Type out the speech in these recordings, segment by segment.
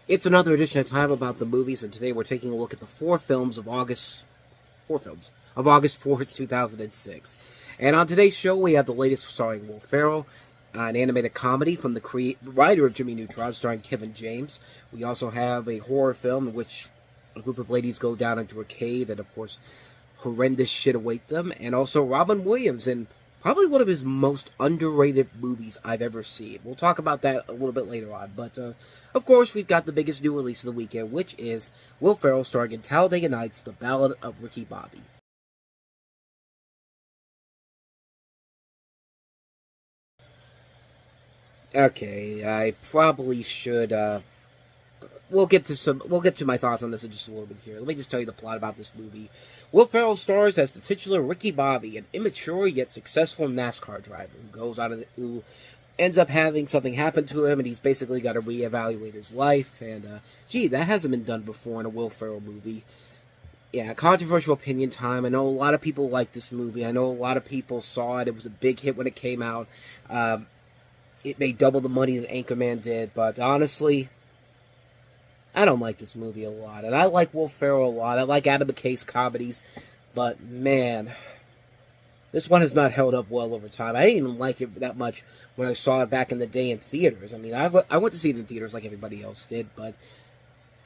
It's another edition of Time About the Movies, and today we're taking a look at the four films of August 4th, 2006. And on today's show, we have the latest starring Will Ferrell, an animated comedy from the writer of Jimmy Neutron, starring Kevin James. We also have a horror film in which a group of ladies go down into a cave, and of course, horrendous shit await them. And also Robin Williams in probably one of his most underrated movies I've ever seen. We'll talk about that a little bit later on. But, of course, we've got the biggest new release of the weekend, which is Will Ferrell starring in Talladega Nights, The Ballad of Ricky Bobby. Okay, I probably should, we'll get to my thoughts on this in just a little bit here. Let me just tell you the plot about this movie. Will Ferrell stars as the titular Ricky Bobby, an immature yet successful NASCAR driver who ends up having something happen to him, and he's basically got to reevaluate his life. And gee, that hasn't been done before in a Will Ferrell movie. Yeah, controversial opinion time. I know a lot of people like this movie. I know a lot of people saw it. It was a big hit when it came out. It made double the money that Anchorman did, but honestly, I don't like this movie a lot, and I like Will Ferrell a lot. I like Adam McKay's comedies, but man, this one has not held up well over time. I didn't even like it that much when I saw it back in the day in theaters. I mean, I went to see it in theaters like everybody else did, but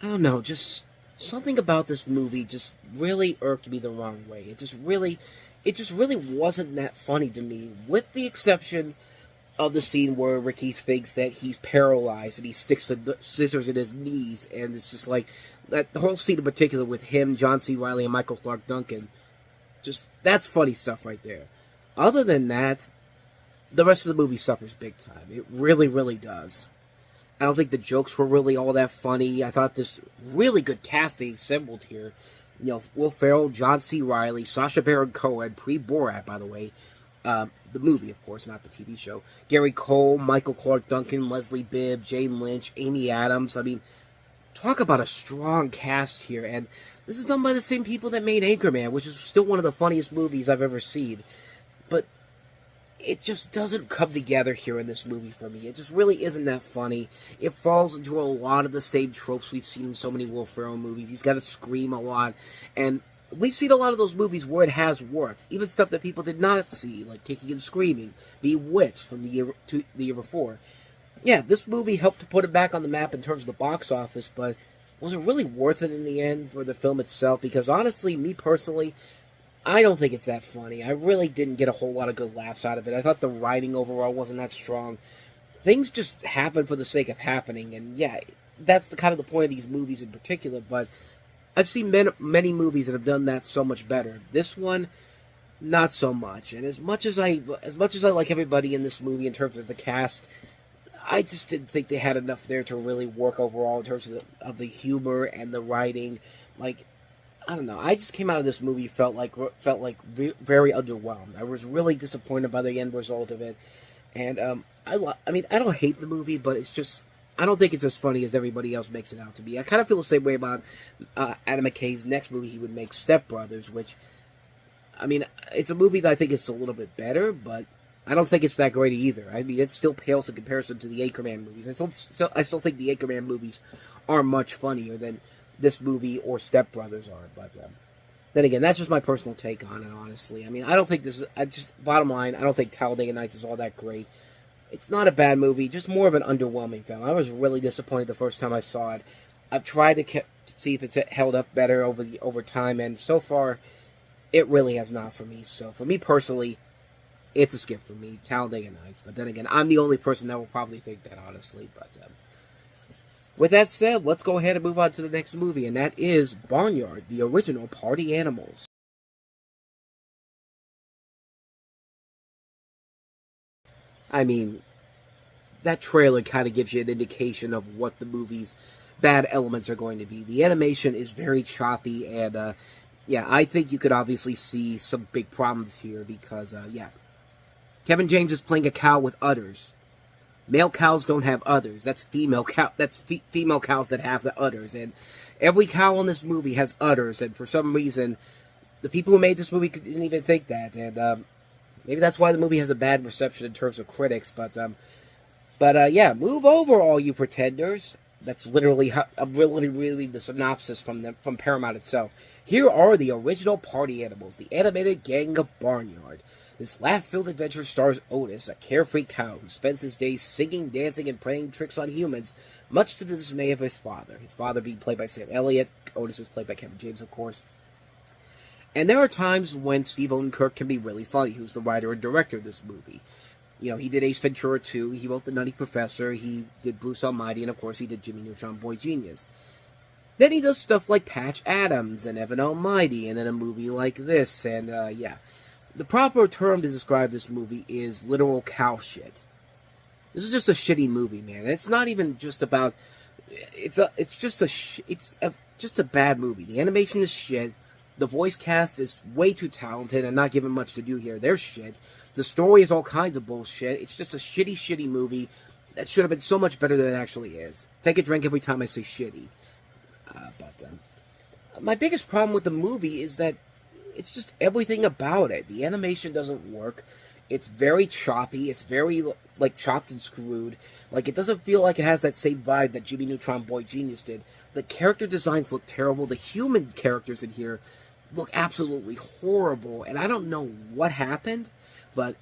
I don't know, just something about this movie just really irked me the wrong way. It just really wasn't that funny to me, with the exception of the scene where Ricky thinks that he's paralyzed and he sticks the scissors in his knees, and it's just like that the whole scene in particular with him, John C. Reilly, and Michael Clark Duncan. Just that's funny stuff right there. Other than that, the rest of the movie suffers big time. It really, really does. I don't think the jokes were really all that funny. I thought this really good cast they assembled here. You know, Will Ferrell, John C. Reilly, Sacha Baron Cohen, pre-Borat, by the way. The movie, of course, not the TV show. Gary Cole, Michael Clark Duncan, Leslie Bibb, Jane Lynch, Amy Adams. I mean, talk about a strong cast here. And this is done by the same people that made Anchorman, which is still one of the funniest movies I've ever seen. But it just doesn't come together here in this movie for me. It just really isn't that funny. It falls into a lot of the same tropes we've seen in so many Will Ferrell movies. He's got to scream a lot. And we've seen a lot of those movies where it has worked. Even stuff that people did not see, like Kicking and Screaming, Bewitched from the year before. Yeah, this movie helped to put it back on the map in terms of the box office, but was it really worth it in the end for the film itself? Because honestly, me personally, I don't think it's that funny. I really didn't get a whole lot of good laughs out of it. I thought the writing overall wasn't that strong. Things just happen for the sake of happening, and yeah, that's the kind of the point of these movies in particular, but I've seen many movies that have done that so much better. This one, not so much. And as much as I like everybody in this movie in terms of the cast, I just didn't think they had enough there to really work overall in terms of the humor and the writing. Like, I don't know. I just came out of this movie felt like very underwhelmed. I was really disappointed by the end result of it. And I mean, I don't hate the movie, but it's just, I don't think it's as funny as everybody else makes it out to be. I kind of feel the same way about Adam McKay's next movie he would make, Step Brothers, which, I mean, it's a movie that I think is a little bit better, but I don't think it's that great either. I mean, it still pales in comparison to the Anchorman movies. I still think the Anchorman movies are much funnier than this movie or Step Brothers are, but then again, that's just my personal take on it, honestly. I mean, I don't think bottom line, I don't think Talladega Nights is all that great. It's not a bad movie, just more of an underwhelming film. I was really disappointed the first time I saw it. I've tried to see if it's held up better over time, and so far, it really has not for me. So for me personally, it's a skip for me, Talladega Nights. But then again, I'm the only person that will probably think that, honestly. But with that said, let's go ahead and move on to the next movie, and that is Barnyard, the original Party Animals. I mean, that trailer kind of gives you an indication of what the movie's bad elements are going to be. The animation is very choppy, and yeah, I think you could obviously see some big problems here because, yeah, Kevin James is playing a cow with udders. Male cows don't have udders. That's female female cows that have the udders, and every cow in this movie has udders, and for some reason, the people who made this movie didn't even think that, and maybe that's why the movie has a bad reception in terms of critics, but yeah, move over, all you pretenders. That's literally really the synopsis from Paramount itself. Here are the original party animals, the animated gang of Barnyard. This laugh-filled adventure stars Otis, a carefree cow who spends his days singing, dancing, and playing tricks on humans, much to the dismay of his father. His father being played by Sam Elliott. Otis is played by Kevin James, of course. And there are times when Steve Odenkirk can be really funny, who's the writer and director of this movie. You know, he did Ace Ventura 2, he wrote The Nutty Professor, he did Bruce Almighty, and of course he did Jimmy Neutron Boy Genius. Then he does stuff like Patch Adams and Evan Almighty, and then a movie like this, and yeah. The proper term to describe this movie is literal cow shit. This is just a shitty movie, man. And it's not even just about... It's just a bad movie. The animation is shit. The voice cast is way too talented and not given much to do here. They're shit. The story is all kinds of bullshit. It's just a shitty movie that should have been so much better than it actually is. Take a drink every time I say shitty. My biggest problem with the movie is that it's just everything about it. The animation doesn't work. It's very choppy. It's very, like, chopped and screwed. Like, it doesn't feel like it has that same vibe that Jimmy Neutron Boy Genius did. The character designs look terrible. The human characters in here look absolutely horrible. And I don't know what happened, but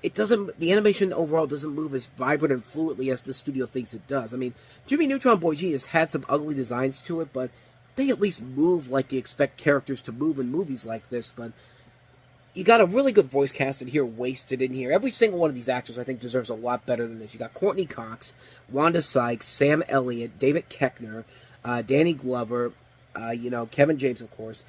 it doesn't... The animation overall doesn't move as vibrant and fluidly as the studio thinks it does. I mean, Jimmy Neutron Boy Genius had some ugly designs to it, but they at least move like you expect characters to move in movies like this, but you got a really good voice cast in here, wasted in here. Every single one of these actors, I think, deserves a lot better than this. You got Courtney Cox, Wanda Sykes, Sam Elliott, David Koechner, Danny Glover, Kevin James, of course.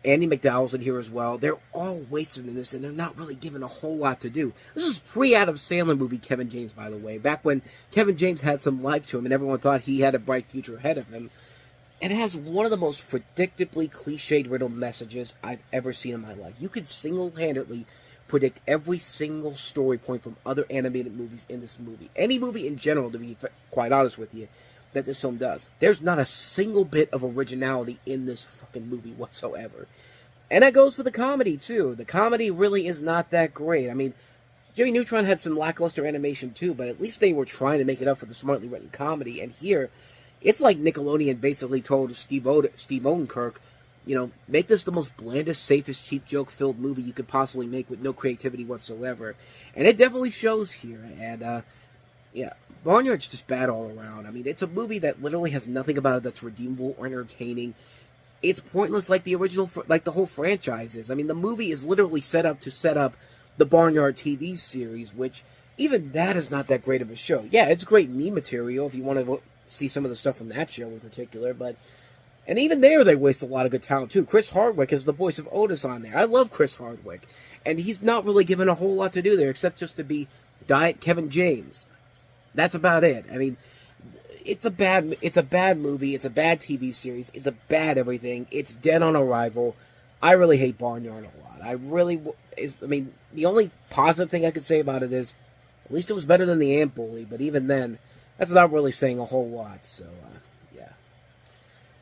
Andy McDowell's in here as well. They're all wasted in this, and they're not really given a whole lot to do. This is pre-Adam Sandler movie Kevin James, by the way, back when Kevin James had some life to him, and everyone thought he had a bright future ahead of him. And it has one of the most predictably cliched riddled messages I've ever seen in my life. You could single-handedly predict every single story point from other animated movies in this movie. Any movie in general, to be quite honest with you, that this film does. There's not a single bit of originality in this fucking movie whatsoever. And that goes for the comedy, too. The comedy really is not that great. I mean, Jimmy Neutron had some lackluster animation, too, but at least they were trying to make it up for the smartly written comedy. And here, it's like Nickelodeon basically told Steve Odenkirk, make this the most blandest, safest, cheap joke-filled movie you could possibly make with no creativity whatsoever. And it definitely shows here. And, yeah, Barnyard's just bad all around. I mean, it's a movie that literally has nothing about it that's redeemable or entertaining. It's pointless like the original, like the whole franchise is. I mean, the movie is literally set up the Barnyard TV series, which even that is not that great of a show. Yeah, it's great meme material if you want to see some of the stuff from that show in particular, and even there they waste a lot of good talent too. Chris Hardwick is the voice of Otis on there. I love Chris Hardwick, and he's not really given a whole lot to do there except just to be Diet Kevin James. That's about it. I mean, it's a bad movie, it's a bad TV series, it's a bad everything, it's dead on arrival. I really hate Barnyard a lot. The only positive thing I could say about it is, at least it was better than the Ant Bully, but even then, that's not really saying a whole lot, so, yeah.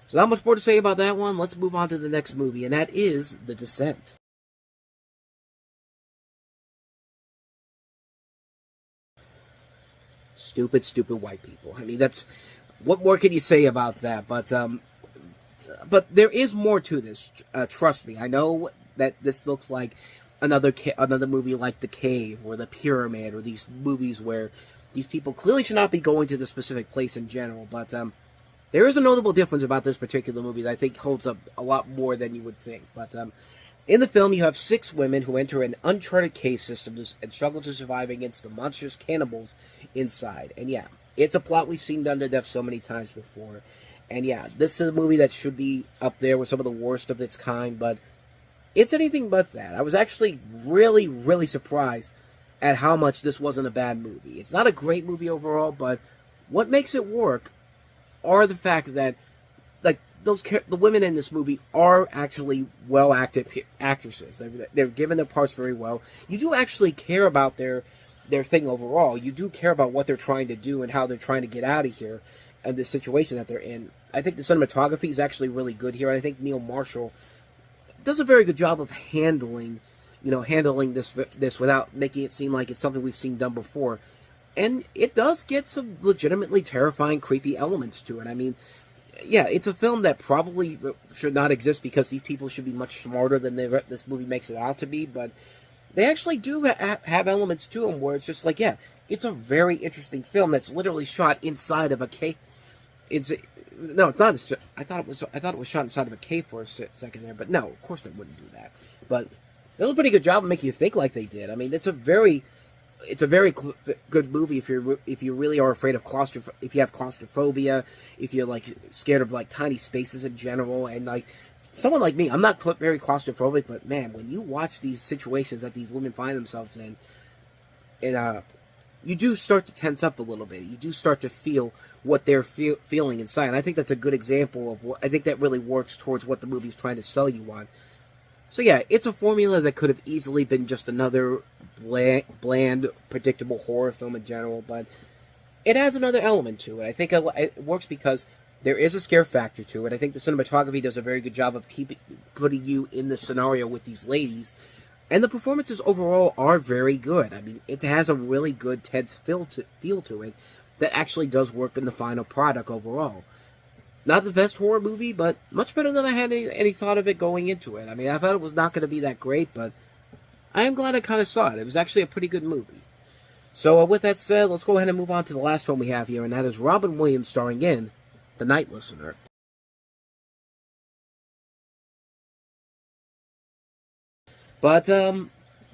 So not much more to say about that one. Let's move on to the next movie, and that is The Descent. Stupid white people. I mean, that's... What more can you say about that? But there is more to this. Trust me. I know that this looks like another movie like The Cave or The Pyramid or these movies where these people clearly should not be going to the specific place in general, but there is a notable difference about this particular movie that I think holds up a lot more than you would think. But in the film, you have 6 women who enter an uncharted cave system and struggle to survive against the monstrous cannibals inside. And yeah, it's a plot we've seen done to death so many times before. And yeah, this is a movie that should be up there with some of the worst of its kind, but it's anything but that. I was actually really, really surprised at how much this wasn't a bad movie. It's not a great movie overall, but what makes it work are the fact that, like, the women in this movie are actually well-acted actresses. They're given their parts very well. You do actually care about their thing overall. You do care about what they're trying to do and how they're trying to get out of here and the situation that they're in. I think the cinematography is actually really good here. I think Neil Marshall does a very good job of handling this without making it seem like it's something we've seen done before. And it does get some legitimately terrifying, creepy elements to it. I mean, yeah, it's a film that probably should not exist because these people should be much smarter than this movie makes it out to be, but they actually do have elements to them where it's just like, yeah, it's a very interesting film that's literally shot inside of a cave. It's no, it's not. I thought it was shot inside of a cave for a second there, but no, of course they wouldn't do that. But they did a pretty good job of making you think like they did. I mean, it's a very good movie if you really are afraid of if you have claustrophobia, if you're like scared of like tiny spaces in general, and like someone like me, I'm not very claustrophobic, but man, when you watch these situations that these women find themselves in, and you do start to tense up a little bit. You do start to feel what they're feeling inside, and I think that's a good example of what I think that really works towards what the movie's trying to sell you on. So yeah, it's a formula that could have easily been just another bland, predictable horror film in general, but it adds another element to it. I think it works because there is a scare factor to it. I think the cinematography does a very good job of putting you in the scenario with these ladies, and the performances overall are very good. I mean, it has a really good tense feel to it that actually does work in the final product overall. Not the best horror movie, but much better than I had any thought of it going into it. I mean, I thought it was not going to be that great, but I am glad I kind of saw it. It was actually a pretty good movie. So with that said, let's go ahead and move on to the last film we have here, and that is Robin Williams starring in The Night Listener. But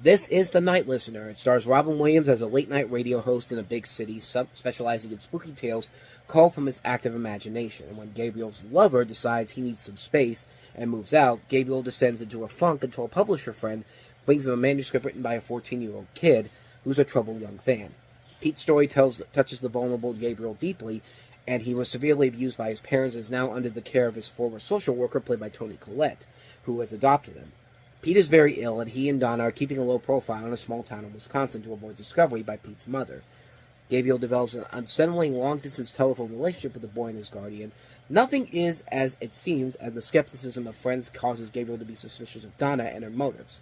this is The Night Listener. It stars Robin Williams as a late-night radio host in a big city, specializing in spooky tales called from his active imagination. And when Gabriel's lover decides he needs some space and moves out, Gabriel descends into a funk until a publisher friend brings him a manuscript written by a 14-year-old kid who's a troubled young fan. Pete's story touches the vulnerable Gabriel deeply, and he was severely abused by his parents and is now under the care of his former social worker, played by Toni Collette, who has adopted him. Pete is very ill, and he and Donna are keeping a low profile in a small town in Wisconsin to avoid discovery by Pete's mother. Gabriel develops an unsettling long-distance telephone relationship with the boy and his guardian. Nothing is as it seems, and the skepticism of friends causes Gabriel to be suspicious of Donna and her motives.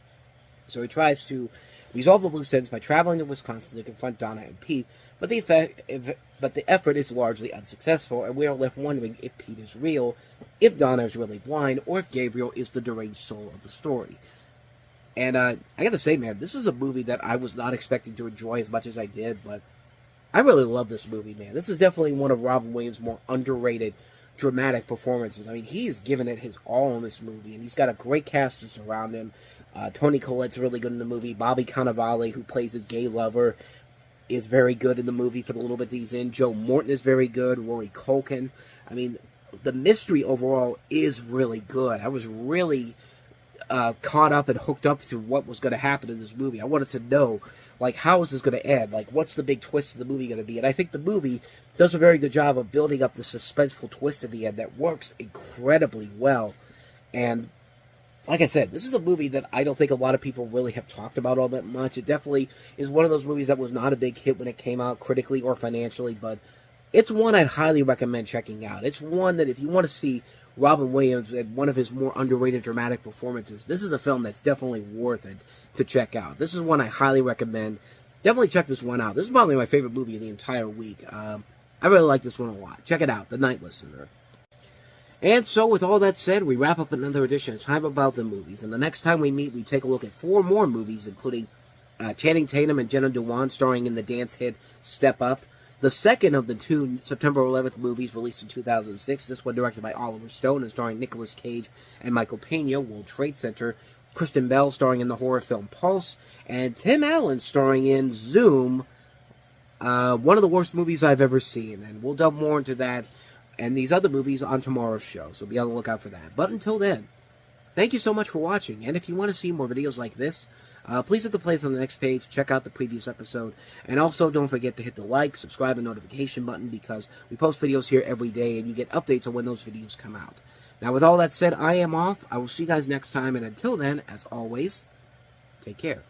So he tries to resolve the loose ends by traveling to Wisconsin to confront Donna and Pete, but the effort is largely unsuccessful, and we are left wondering if Pete is real, if Donna is really blind, or if Gabriel is the deranged soul of the story. And I gotta say, man, this is a movie that I was not expecting to enjoy as much as I did, but I really love this movie, man. This is definitely one of Robin Williams' more underrated dramatic performances. I mean, he's given it his all in this movie, and he's got a great cast to surround him. Toni Collette's really good in the movie. Bobby Cannavale, who plays his gay lover, is very good in the movie for the little bit that he's in. Joe Morton is very good. Rory Culkin. I mean, the mystery overall is really good. I was really caught up and hooked up to what was going to happen in this movie. I wanted to know, like, how is this going to end? Like, what's the big twist of the movie going to be? And I think the movie does a very good job of building up the suspenseful twist at the end that works incredibly well. And like I said, this is a movie that I don't think a lot of people really have talked about all that much. It definitely is one of those movies that was not a big hit when it came out critically or financially, but it's one I'd highly recommend checking out. It's one that if you want to see Robin Williams and one of his more underrated dramatic performances, this is a film that's definitely worth it to check out. This is one I highly recommend. Definitely check this one out. This is probably my favorite movie of the entire week. I really like this one a lot. Check it out, The Night Listener. And so, with all that said, we wrap up another edition of Time About the Movies. And the next time we meet, we take a look at 4 more movies, including Channing Tatum and Jenna Dewan starring in the dance hit Step Up. The second of the 2 September 11th movies released in 2006. This one directed by Oliver Stone and starring Nicolas Cage and Michael Pena, World Trade Center. Kristen Bell starring in the horror film Pulse. And Tim Allen starring in Zoom, one of the worst movies I've ever seen. And we'll delve more into that and these other movies on tomorrow's show, so be on the lookout for that. But until then, thank you so much for watching, and if you want to see more videos like this, please hit the playlist on the next page, check out the previous episode, and also don't forget to hit the like, subscribe, and notification button, because we post videos here every day, and you get updates on when those videos come out. Now, with all that said, I am off. I will see you guys next time, and until then, as always, take care.